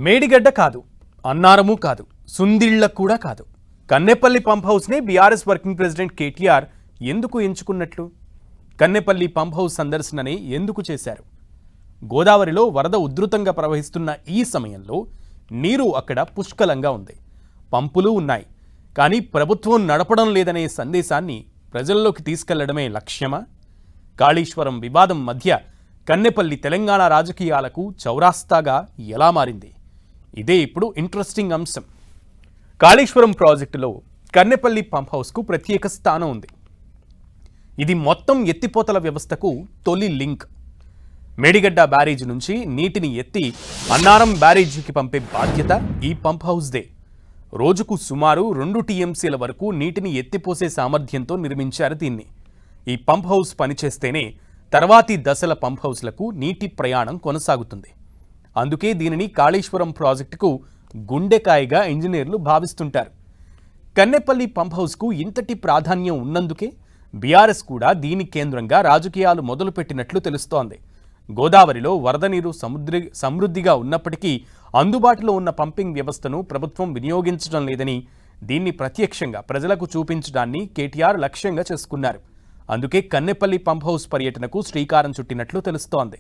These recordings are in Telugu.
మేడిగడ్డ కాదు, అన్నారము కాదు, సుందిళ్ల కూడా కాదు. కన్నెపల్లి పంప్ హౌస్నే బీఆర్ఎస్ వర్కింగ్ ప్రెసిడెంట్ కేటీఆర్ ఎందుకు ఎంచుకున్నట్లు? కన్నెపల్లి పంప్ హౌస్ సందర్శననే ఎందుకు చేశారు? గోదావరిలో వరద ఉధృతంగా ప్రవహిస్తున్న ఈ సమయంలో నీరు అక్కడ పుష్కలంగా ఉంది. పంపులు ఉన్నాయి, కానీ ప్రభుత్వం నడపడం లేదనే సందేశాన్ని ప్రజల్లోకి తీసుకెళ్లడమే లక్ష్యమా? కాళేశ్వరం వివాదం మధ్య కన్నెపల్లి తెలంగాణ రాజకీయాలకు చౌరాస్తాగా ఎలా మారింది? ఇదే ఇప్పుడు ఇంట్రెస్టింగ్ అంశం. కాళేశ్వరం ప్రాజెక్టులో కన్నెపల్లి పంప్ హౌస్కు ప్రత్యేక స్థానం ఉంది. ఇది మొత్తం ఎత్తిపోతల వ్యవస్థకు తొలి లింక్. మేడిగడ్డ బ్యారేజ్ నుంచి నీటిని ఎత్తి అన్నారం బ్యారేజీకి పంపే బాధ్యత ఈ పంప్ హౌస్దే. రోజుకు సుమారు 2 టీఎంసీల వరకు నీటిని ఎత్తిపోసే సామర్థ్యంతో నిర్మించారు దీన్ని. ఈ పంప్ హౌస్ పనిచేస్తేనే తర్వాతి దశల పంప్ హౌస్లకు నీటి ప్రయాణం కొనసాగుతుంది. అందుకే దీనిని కాళేశ్వరం ప్రాజెక్టుకు గుండెకాయగా ఇంజనీర్లు భావిస్తుంటారు. కన్నెపల్లి పంప్ హౌస్కు ఇంతటి ప్రాధాన్యం ఉన్నందుకే బీఆర్ఎస్ కూడా దీని కేంద్రంగా రాజకీయాలు మొదలుపెట్టినట్లు తెలుస్తోంది. గోదావరిలో వరద నీరు సమృద్ధిగా ఉన్నప్పటికీ అందుబాటులో ఉన్న పంపింగ్ వ్యవస్థను ప్రభుత్వం వినియోగించడం లేదని, దీన్ని ప్రత్యక్షంగా ప్రజలకు చూపించడాన్ని కేటీఆర్ లక్ష్యంగా చేసుకున్నారు. అందుకే కన్నెపల్లి పంప్ హౌస్ పర్యటనకు శ్రీకారం చుట్టినట్లు తెలుస్తోంది.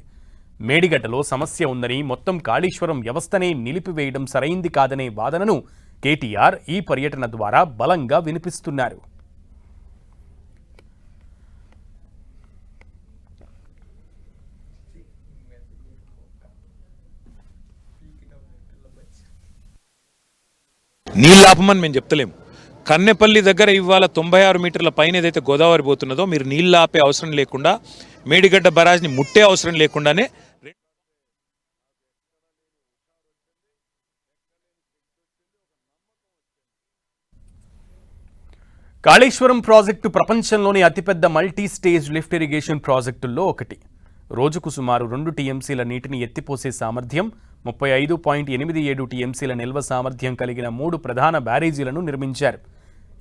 మేడిగడ్డలో సమస్య ఉందని, మొత్తం కాళేశ్వరం వ్యవస్థనే నిలిపివేయడం సరైంది కాదనే వాదనను కేటీఆర్ ఈ పర్యటన ద్వారా బలంగా వినిపిస్తున్నారు. నీళ్ళు ఆపమని మేము చెప్తలేము. కన్నెపల్లి దగ్గర ఇవాళ 96 మీటర్ల పైన ఏదైతే గోదావరి పోతున్నదో మీరు నీళ్ళు ఆపే అవసరం లేకుండా, మేడిగడ్డ బరాజ్ని ముట్టే అవసరం లేకుండానే కాళేశ్వరం ప్రాజెక్టు ప్రపంచంలోని అతిపెద్ద మల్టీ స్టేజ్ లిఫ్ట్ ఇరిగేషన్ ప్రాజెక్టుల్లో ఒకటి. రోజుకు సుమారు 2 టీఎంసీల నీటిని ఎత్తిపోసే సామర్థ్యం, 35.87 టీఎంసీల నిల్వ సామర్థ్యం కలిగిన 3 ప్రధాన బ్యారేజీలను నిర్మించారు.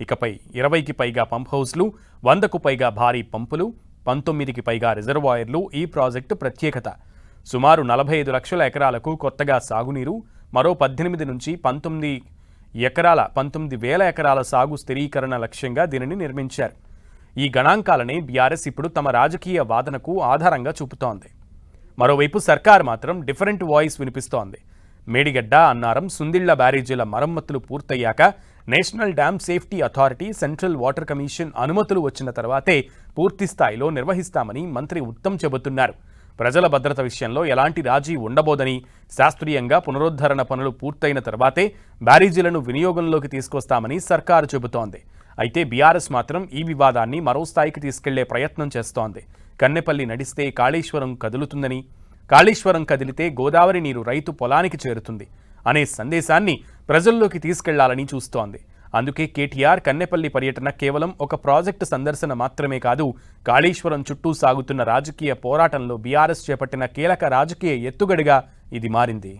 ఇకపై 20కి పైగా పంప్ హౌస్లు, 100కు పైగా భారీ పంపులు, 19కి పైగా రిజర్వాయర్లు ఈ ప్రాజెక్టు ప్రత్యేకత. సుమారు 45 లక్షల ఎకరాలకు కొత్తగా సాగునీరు, మరో 18 నుంచి 19,000 ఎకరాల సాగు స్థిరీకరణ లక్ష్యంగా దీనిని నిర్మించారు. ఈ గణాంకాలనే బీఆర్ఎస్ ఇప్పుడు తమ రాజకీయ వాదనకు ఆధారంగా చూపుతోంది. మరోవైపు సర్కార్ మాత్రం డిఫరెంట్ వాయిస్ వినిపిస్తోంది. మేడిగడ్డ, అన్నారం, సుందిళ్ల బ్యారేజీల మరమ్మతులు పూర్తయ్యాక national dam safety authority, central water commission అనుమతులు వచ్చిన తర్వాతే పూర్తి స్థాయిలో నిర్వహిస్తామని మంత్రి ఉత్తమ్ చెబుతున్నారు. ప్రజల భద్రత విషయంలో ఎలాంటి రాజీ ఉండబోదని, శాస్త్రీయంగా పునరుద్ధరణ పనులు పూర్తయిన తర్వాతే బ్యారేజీలను వినియోగంలోకి తీసుకొస్తామని సర్కారు చెబుతోంది. అయితే బీఆర్ఎస్ మాత్రం ఈ వివాదాన్ని మరో స్థాయికి తీసుకెళ్లే ప్రయత్నం చేస్తోంది. కన్నెపల్లి నడిస్తే కాళేశ్వరం కదులుతుందని, కాళేశ్వరం కదిలితే గోదావరి నీరు రైతు పొలానికి చేరుతుంది అనే సందేశాన్ని ప్రజల్లోకి తీసుకెళ్లాలని చూస్తోంది. అందుకే కేటీఆర్ కన్నెపల్లి పర్యటన కేవలం ఒక ప్రాజెక్టు సందర్శన మాత్రమే కాదు, కాళేశ్వరం చుట్టూ సాగుతున్న రాజకీయ పోరాటంలో బీఆర్ఎస్ చేపట్టిన కీలక రాజకీయ ఎత్తుగడగా ఇది మారింది.